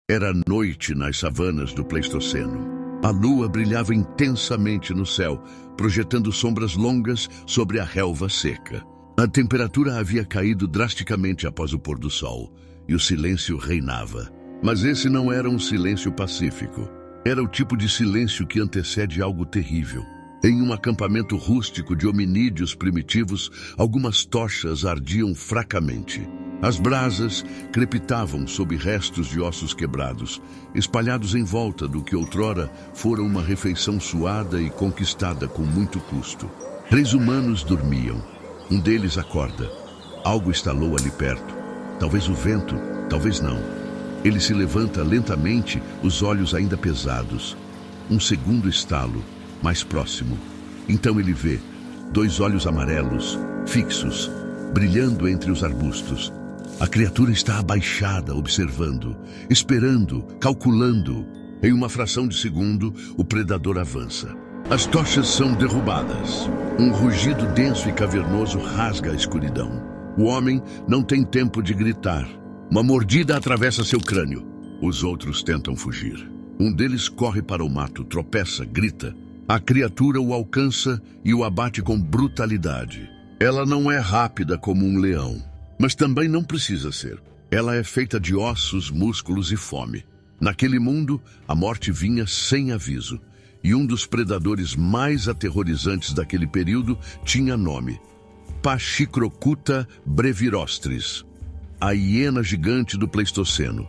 Era noite nas savanas do Pleistoceno. A lua brilhava intensamente no céu, projetando sombras longas sobre a relva seca. A temperatura havia caído drasticamente após o pôr do sol, e o silêncio reinava. Mas esse não era um silêncio pacífico. Era o tipo de silêncio que antecede algo terrível. Em um acampamento rústico de hominídeos primitivos, algumas tochas ardiam fracamente. As brasas crepitavam sob restos de ossos quebrados, espalhados em volta do que outrora fora uma refeição suada e conquistada com muito custo. 3 humanos dormiam. Um deles acorda. Algo estalou ali perto. Talvez o vento, talvez não. Ele se levanta lentamente, os olhos ainda pesados. Um segundo estalo, mais próximo. Então ele vê 2 olhos amarelos, fixos, brilhando entre os arbustos. A criatura está abaixada, observando, esperando, calculando. Em uma fração de segundo, o predador avança. As tochas são derrubadas. Um rugido denso e cavernoso rasga a escuridão. O homem não tem tempo de gritar. Uma mordida atravessa seu crânio. Os outros tentam fugir. Um deles corre para o mato, tropeça, grita. A criatura o alcança e o abate com brutalidade. Ela não é rápida como um leão. Mas também não precisa ser. Ela é feita de ossos, músculos e fome. Naquele mundo, a morte vinha sem aviso. E um dos predadores mais aterrorizantes daquele período tinha nome: Pachycrocuta brevirostris, a hiena gigante do Pleistoceno.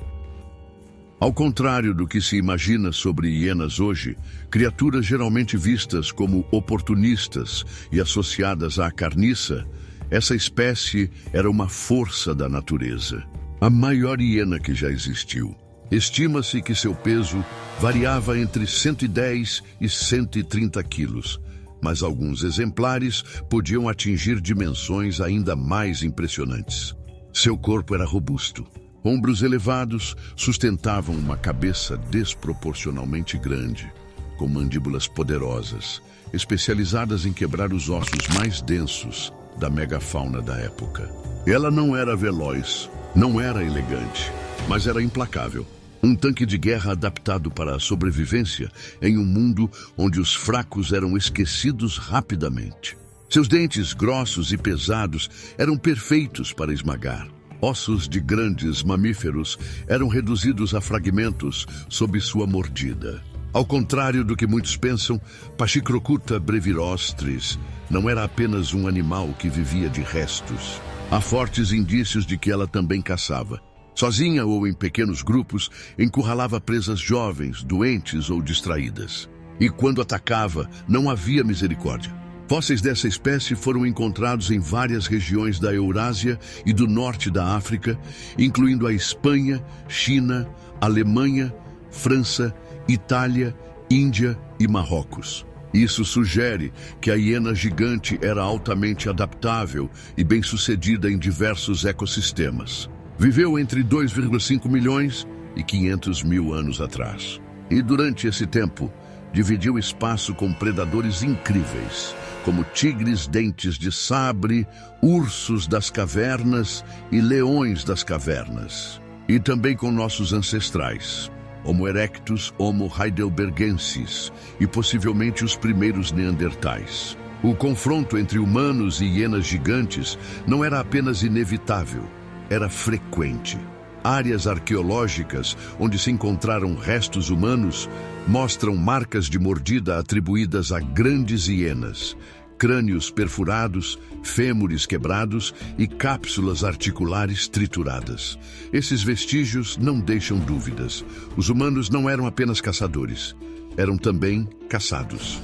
Ao contrário do que se imagina sobre hienas hoje, criaturas geralmente vistas como oportunistas e associadas à carniça, essa espécie era uma força da natureza. A maior hiena que já existiu. Estima-se que seu peso variava entre 110 e 130 quilos, mas alguns exemplares podiam atingir dimensões ainda mais impressionantes. Seu corpo era robusto. Ombros elevados sustentavam uma cabeça desproporcionalmente grande, com mandíbulas poderosas, especializadas em quebrar os ossos mais densos da megafauna da época. Ela não era veloz, não era elegante, mas era implacável. Um tanque de guerra adaptado para a sobrevivência em um mundo onde os fracos eram esquecidos rapidamente. Seus dentes grossos e pesados eram perfeitos para esmagar. Ossos de grandes mamíferos eram reduzidos a fragmentos sob sua mordida. Ao contrário do que muitos pensam, Pachycrocuta brevirostris não era apenas um animal que vivia de restos. Há fortes indícios de que ela também caçava. Sozinha ou em pequenos grupos, encurralava presas jovens, doentes ou distraídas. E quando atacava, não havia misericórdia. Fósseis dessa espécie foram encontrados em várias regiões da Eurásia e do norte da África, incluindo a Espanha, China, Alemanha, França, Itália, Índia e Marrocos. Isso sugere que a hiena gigante era altamente adaptável e bem-sucedida em diversos ecossistemas. Viveu entre 2,5 milhões e 500 mil anos atrás. E durante esse tempo, dividiu espaço com predadores incríveis, como tigres dentes de sabre, ursos das cavernas e leões das cavernas. E também com nossos ancestrais, Homo erectus, Homo heidelbergensis e possivelmente os primeiros neandertais. O confronto entre humanos e hienas gigantes não era apenas inevitável, era frequente. Áreas arqueológicas onde se encontraram restos humanos mostram marcas de mordida atribuídas a grandes hienas, crânios perfurados, fêmures quebrados e cápsulas articulares trituradas. Esses vestígios não deixam dúvidas. Os humanos não eram apenas caçadores, eram também caçados.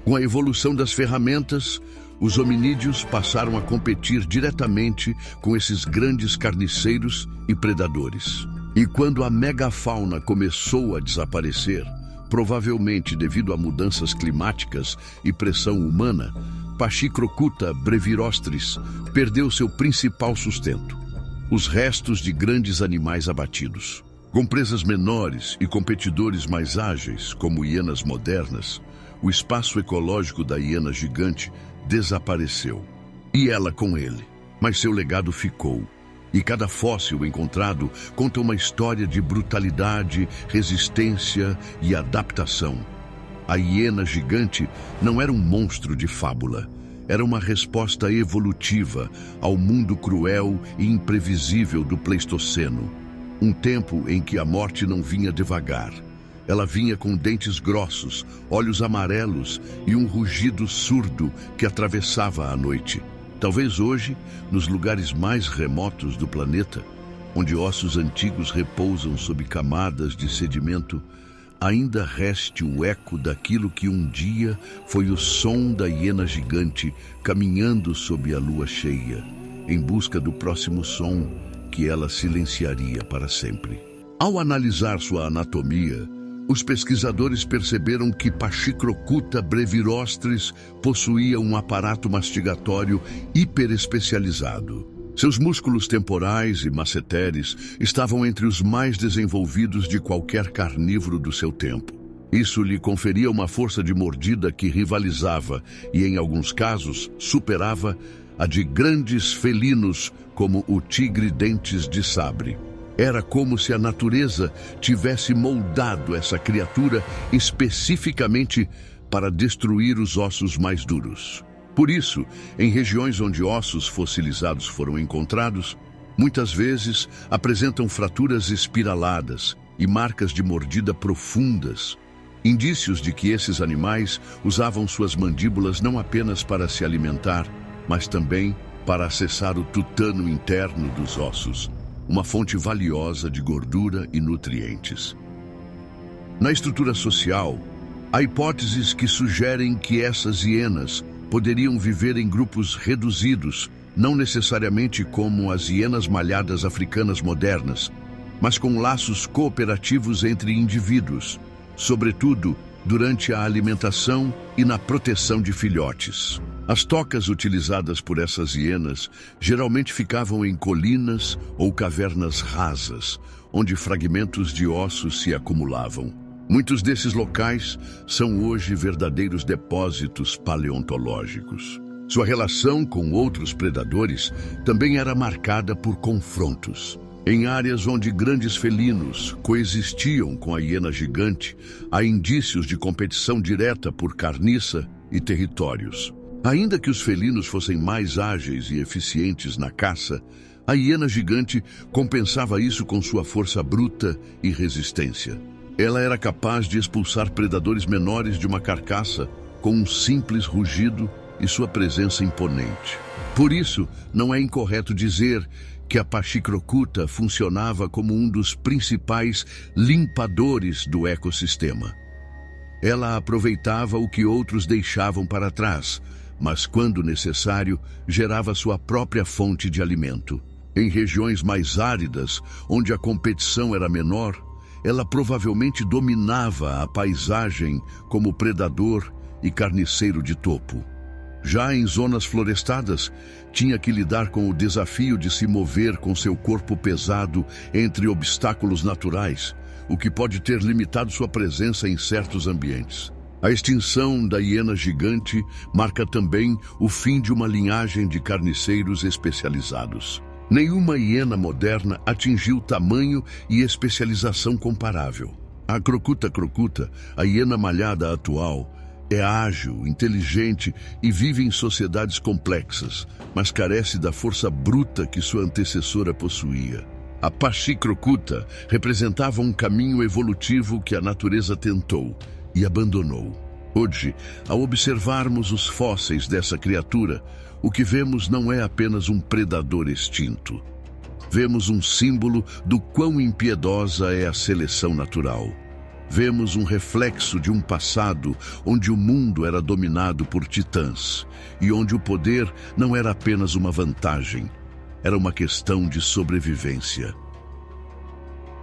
Com a evolução das ferramentas, os hominídeos passaram a competir diretamente com esses grandes carniceiros e predadores. E quando a megafauna começou a desaparecer, provavelmente devido a mudanças climáticas e pressão humana, Pachycrocuta brevirostris perdeu seu principal sustento: os restos de grandes animais abatidos. Com presas menores e competidores mais ágeis, como hienas modernas, o espaço ecológico da hiena gigante desapareceu. E ela com ele. Mas seu legado ficou. E cada fóssil encontrado conta uma história de brutalidade, resistência e adaptação. A hiena gigante não era um monstro de fábula. Era uma resposta evolutiva ao mundo cruel e imprevisível do Pleistoceno. Um tempo em que a morte não vinha devagar. Ela vinha com dentes grossos, olhos amarelos e um rugido surdo que atravessava a noite. Talvez hoje, nos lugares mais remotos do planeta, onde ossos antigos repousam sob camadas de sedimento, ainda reste o eco daquilo que um dia foi o som da hiena gigante caminhando sob a lua cheia, em busca do próximo som que ela silenciaria para sempre. Ao analisar sua anatomia, os pesquisadores perceberam que Pachycrocuta brevirostris possuía um aparato mastigatório hiperespecializado. Seus músculos temporais e masseteres estavam entre os mais desenvolvidos de qualquer carnívoro do seu tempo. Isso lhe conferia uma força de mordida que rivalizava e, em alguns casos, superava a de grandes felinos como o tigre dentes de sabre. Era como se a natureza tivesse moldado essa criatura especificamente para destruir os ossos mais duros. Por isso, em regiões onde ossos fossilizados foram encontrados, muitas vezes apresentam fraturas espiraladas e marcas de mordida profundas, indícios de que esses animais usavam suas mandíbulas não apenas para se alimentar, mas também para acessar o tutano interno dos ossos, uma fonte valiosa de gordura e nutrientes. Na estrutura social, há hipóteses que sugerem que essas hienas poderiam viver em grupos reduzidos, não necessariamente como as hienas malhadas africanas modernas, mas com laços cooperativos entre indivíduos, sobretudo durante a alimentação e na proteção de filhotes. As tocas utilizadas por essas hienas geralmente ficavam em colinas ou cavernas rasas, onde fragmentos de ossos se acumulavam. Muitos desses locais são hoje verdadeiros depósitos paleontológicos. Sua relação com outros predadores também era marcada por confrontos. Em áreas onde grandes felinos coexistiam com a hiena gigante, há indícios de competição direta por carniça e territórios. Ainda que os felinos fossem mais ágeis e eficientes na caça, a hiena gigante compensava isso com sua força bruta e resistência. Ela era capaz de expulsar predadores menores de uma carcaça com um simples rugido e sua presença imponente. Por isso, não é incorreto dizer que a Pachycrocuta funcionava como um dos principais limpadores do ecossistema. Ela aproveitava o que outros deixavam para trás, mas, quando necessário, gerava sua própria fonte de alimento. Em regiões mais áridas, onde a competição era menor, ela provavelmente dominava a paisagem como predador e carniceiro de topo. Já em zonas florestadas, tinha que lidar com o desafio de se mover com seu corpo pesado entre obstáculos naturais, o que pode ter limitado sua presença em certos ambientes. A extinção da hiena gigante marca também o fim de uma linhagem de carniceiros especializados. Nenhuma hiena moderna atingiu tamanho e especialização comparável. A crocuta, a hiena malhada atual, é ágil, inteligente e vive em sociedades complexas, mas carece da força bruta que sua antecessora possuía. A Pachycrocuta representava um caminho evolutivo que a natureza tentou e abandonou. Hoje, ao observarmos os fósseis dessa criatura, o que vemos não é apenas um predador extinto. Vemos um símbolo do quão impiedosa é a seleção natural. Vemos um reflexo de um passado onde o mundo era dominado por titãs e onde o poder não era apenas uma vantagem, era uma questão de sobrevivência.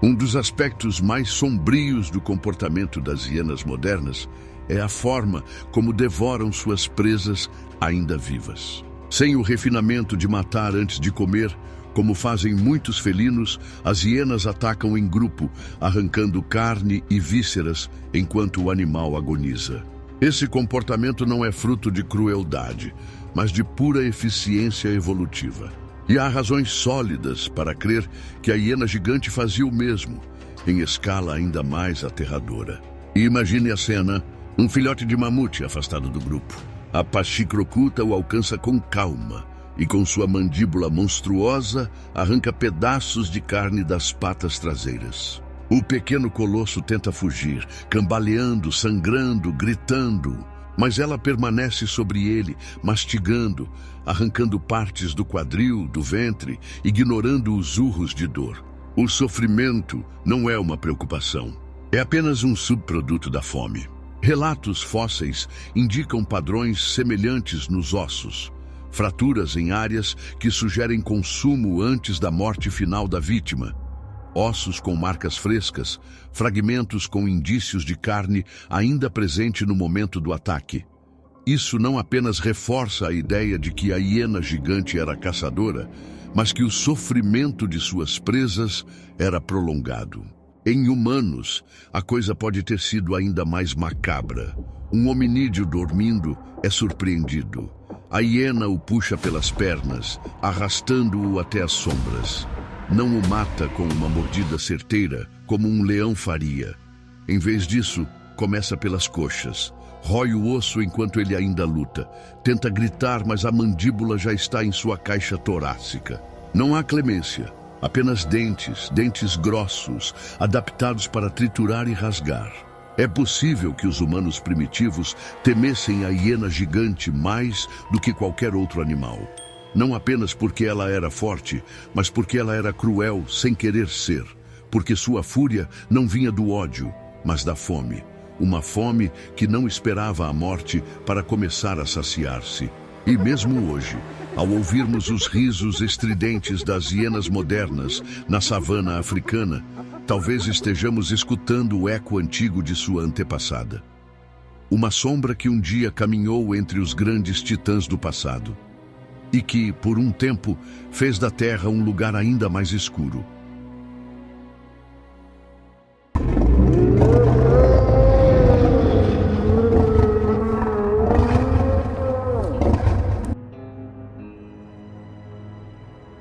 Um dos aspectos mais sombrios do comportamento das hienas modernas é a forma como devoram suas presas ainda vivas. Sem o refinamento de matar antes de comer, como fazem muitos felinos, as hienas atacam em grupo, arrancando carne e vísceras enquanto o animal agoniza. Esse comportamento não é fruto de crueldade, mas de pura eficiência evolutiva. E há razões sólidas para crer que a hiena gigante fazia o mesmo, em escala ainda mais aterradora. E imagine a cena: um filhote de mamute afastado do grupo. A Pachacrocuta o alcança com calma e, com sua mandíbula monstruosa, arranca pedaços de carne das patas traseiras. O pequeno colosso tenta fugir, cambaleando, sangrando, gritando, mas ela permanece sobre ele, mastigando, arrancando partes do quadril, do ventre, ignorando os urros de dor. O sofrimento não é uma preocupação, é apenas um subproduto da fome. Relatos fósseis indicam padrões semelhantes nos ossos, fraturas em áreas que sugerem consumo antes da morte final da vítima, ossos com marcas frescas, fragmentos com indícios de carne ainda presente no momento do ataque. Isso não apenas reforça a ideia de que a hiena gigante era caçadora, mas que o sofrimento de suas presas era prolongado. Em humanos, a coisa pode ter sido ainda mais macabra. Um hominídeo dormindo é surpreendido. A hiena o puxa pelas pernas, arrastando-o até as sombras. Não o mata com uma mordida certeira, como um leão faria. Em vez disso, começa pelas coxas. Rói o osso enquanto ele ainda luta. Tenta gritar, mas a mandíbula já está em sua caixa torácica. Não há clemência. Apenas dentes grossos, adaptados para triturar e rasgar. É possível que os humanos primitivos temessem a hiena gigante mais do que qualquer outro animal. Não apenas porque ela era forte, mas porque ela era cruel sem querer ser. Porque sua fúria não vinha do ódio, mas da fome. Uma fome que não esperava a morte para começar a saciar-se. E mesmo hoje, ao ouvirmos os risos estridentes das hienas modernas na savana africana, talvez estejamos escutando o eco antigo de sua antepassada. Uma sombra que um dia caminhou entre os grandes titãs do passado e que, por um tempo, fez da Terra um lugar ainda mais escuro.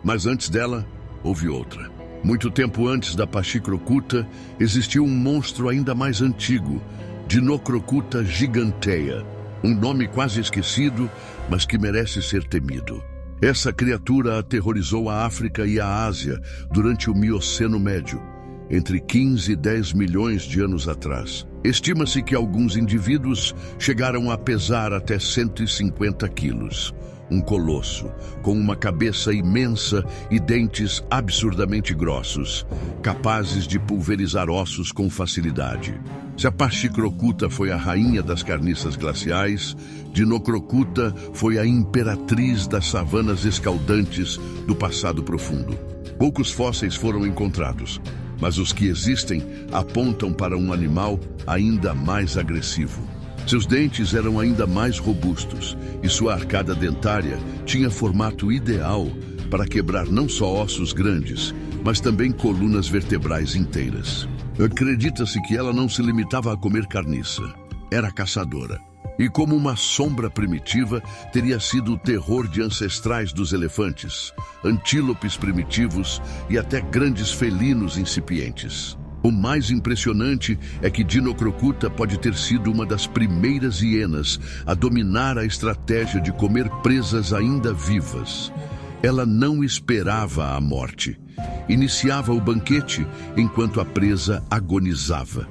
Mas antes dela, houve outra. Muito tempo antes da Pachacrocuta, existiu um monstro ainda mais antigo, Dinocrocuta gigantea, um nome quase esquecido, mas que merece ser temido. Essa criatura aterrorizou a África e a Ásia durante o Mioceno Médio, entre 15 e 10 milhões de anos atrás. Estima-se que alguns indivíduos chegaram a pesar até 150 quilos. Um colosso, com uma cabeça imensa e dentes absurdamente grossos, capazes de pulverizar ossos com facilidade. Se a Pachacrocuta foi a rainha das carniças glaciais, Dinocrocuta foi a imperatriz das savanas escaldantes do passado profundo. Poucos fósseis foram encontrados, mas os que existem apontam para um animal ainda mais agressivo. Seus dentes eram ainda mais robustos e sua arcada dentária tinha formato ideal para quebrar não só ossos grandes, mas também colunas vertebrais inteiras. Acredita-se que ela não se limitava a comer carniça, era caçadora. E como uma sombra primitiva, teria sido o terror de ancestrais dos elefantes, antílopes primitivos e até grandes felinos incipientes. O mais impressionante é que Dinocrocuta pode ter sido uma das primeiras hienas a dominar a estratégia de comer presas ainda vivas. Ela não esperava a morte. Iniciava o banquete enquanto a presa agonizava.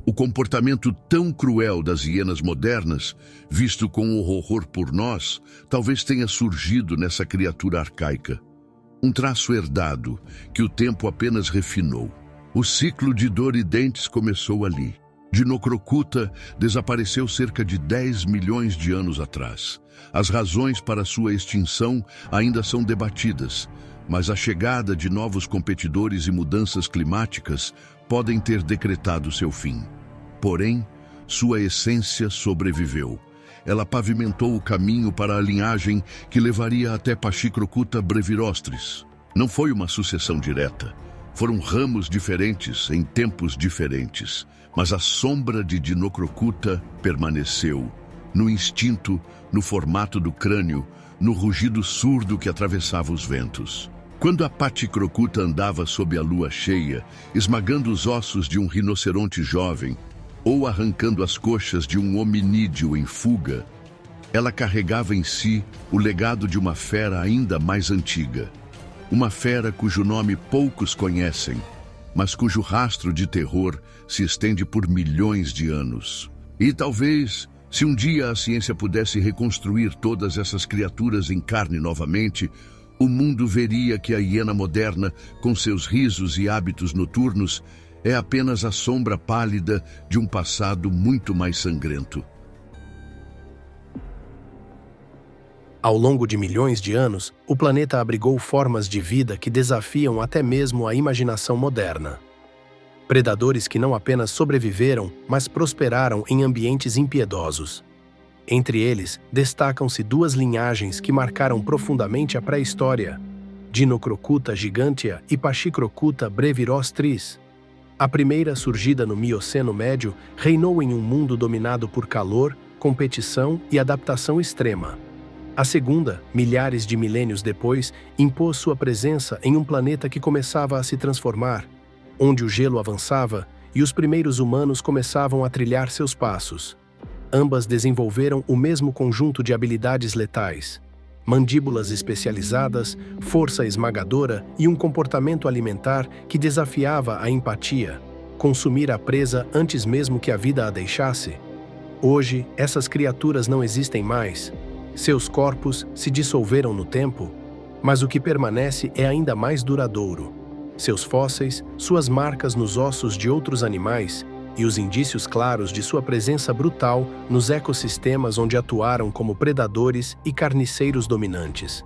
O comportamento tão cruel das hienas modernas, visto com horror por nós, talvez tenha surgido nessa criatura arcaica. Um traço herdado que o tempo apenas refinou. O ciclo de dor e dentes começou ali. Dinocrocuta desapareceu cerca de 10 milhões de anos atrás. As razões para sua extinção ainda são debatidas, mas a chegada de novos competidores e mudanças climáticas podem ter decretado seu fim. Porém, sua essência sobreviveu. Ela pavimentou o caminho para a linhagem que levaria até Pachacrocuta brevirostris. Não foi uma sucessão direta. Foram ramos diferentes em tempos diferentes, mas a sombra de Dinocrocuta permaneceu. No instinto, no formato do crânio, no rugido surdo que atravessava os ventos. Quando a Paticrocuta andava sob a lua cheia, esmagando os ossos de um rinoceronte jovem ou arrancando as coxas de um hominídeo em fuga, ela carregava em si o legado de uma fera ainda mais antiga. Uma fera cujo nome poucos conhecem, mas cujo rastro de terror se estende por milhões de anos. E talvez, se um dia a ciência pudesse reconstruir todas essas criaturas em carne novamente, o mundo veria que a hiena moderna, com seus risos e hábitos noturnos, é apenas a sombra pálida de um passado muito mais sangrento. Ao longo de milhões de anos, o planeta abrigou formas de vida que desafiam até mesmo a imaginação moderna. Predadores que não apenas sobreviveram, mas prosperaram em ambientes impiedosos. Entre eles, destacam-se duas linhagens que marcaram profundamente a pré-história: Dinocrocuta gigantea e Pachicrocuta brevirostris. A primeira, surgida no Mioceno Médio, reinou em um mundo dominado por calor, competição e adaptação extrema. A segunda, milhares de milênios depois, impôs sua presença em um planeta que começava a se transformar, onde o gelo avançava e os primeiros humanos começavam a trilhar seus passos. Ambas desenvolveram o mesmo conjunto de habilidades letais: mandíbulas especializadas, força esmagadora e um comportamento alimentar que desafiava a empatia, consumir a presa antes mesmo que a vida a deixasse. Hoje, essas criaturas não existem mais. Seus corpos se dissolveram no tempo, mas o que permanece é ainda mais duradouro: seus fósseis, suas marcas nos ossos de outros animais e os indícios claros de sua presença brutal nos ecossistemas onde atuaram como predadores e carniceiros dominantes.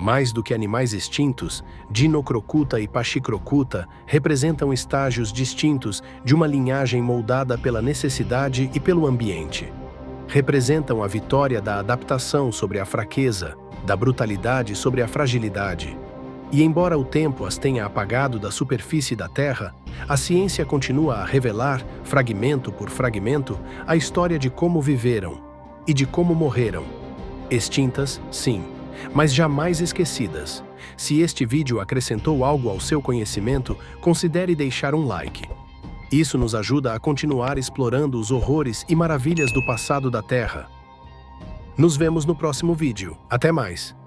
Mais do que animais extintos, Dinocrocuta e Pachicrocuta representam estágios distintos de uma linhagem moldada pela necessidade e pelo ambiente. Representam a vitória da adaptação sobre a fraqueza, da brutalidade sobre a fragilidade. E embora o tempo as tenha apagado da superfície da Terra, a ciência continua a revelar, fragmento por fragmento, a história de como viveram e de como morreram. Extintas, sim, mas jamais esquecidas. Se este vídeo acrescentou algo ao seu conhecimento, considere deixar um like. Isso nos ajuda a continuar explorando os horrores e maravilhas do passado da Terra. Nos vemos no próximo vídeo. Até mais!